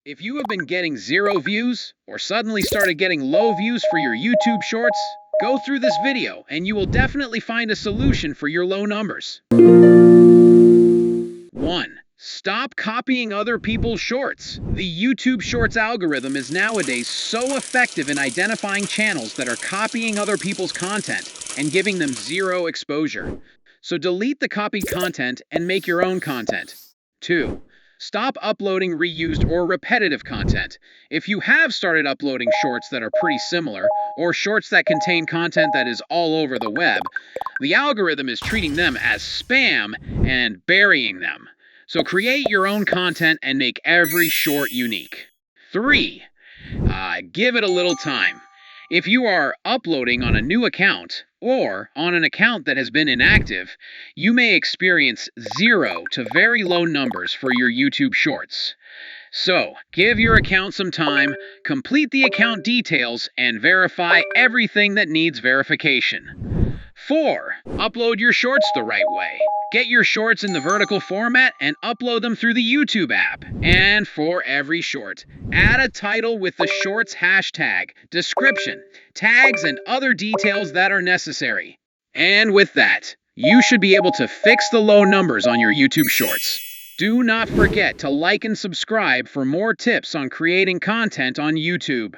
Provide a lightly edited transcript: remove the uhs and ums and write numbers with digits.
If you have been getting 0 views or suddenly started getting low views for your YouTube shorts, go through this video and you will definitely find a solution for your low numbers. 1. Stop copying other people's shorts. The YouTube Shorts algorithm is nowadays so effective in identifying channels that are copying other people's content and giving them 0 exposure. So delete the copied content and make your own content. 2. Stop uploading reused or repetitive content. If you have started uploading shorts that are pretty similar, or shorts that contain content that is all over the web, the algorithm is treating them as spam and burying them. So create your own content and make every short unique. 3. Give it a little time. If you are uploading on a new account, or on an account that has been inactive, you may experience 0 to very low numbers for your YouTube Shorts. So, give your account some time, complete the account details, and verify everything that needs verification. 4. Upload your shorts the right way. Get your shorts in the vertical format and upload them through the YouTube app. And for every short, add a title with the shorts hashtag, description, tags, and other details that are necessary. And with that, you should be able to fix the low numbers on your YouTube Shorts. Do not forget to like and subscribe for more tips on creating content on YouTube.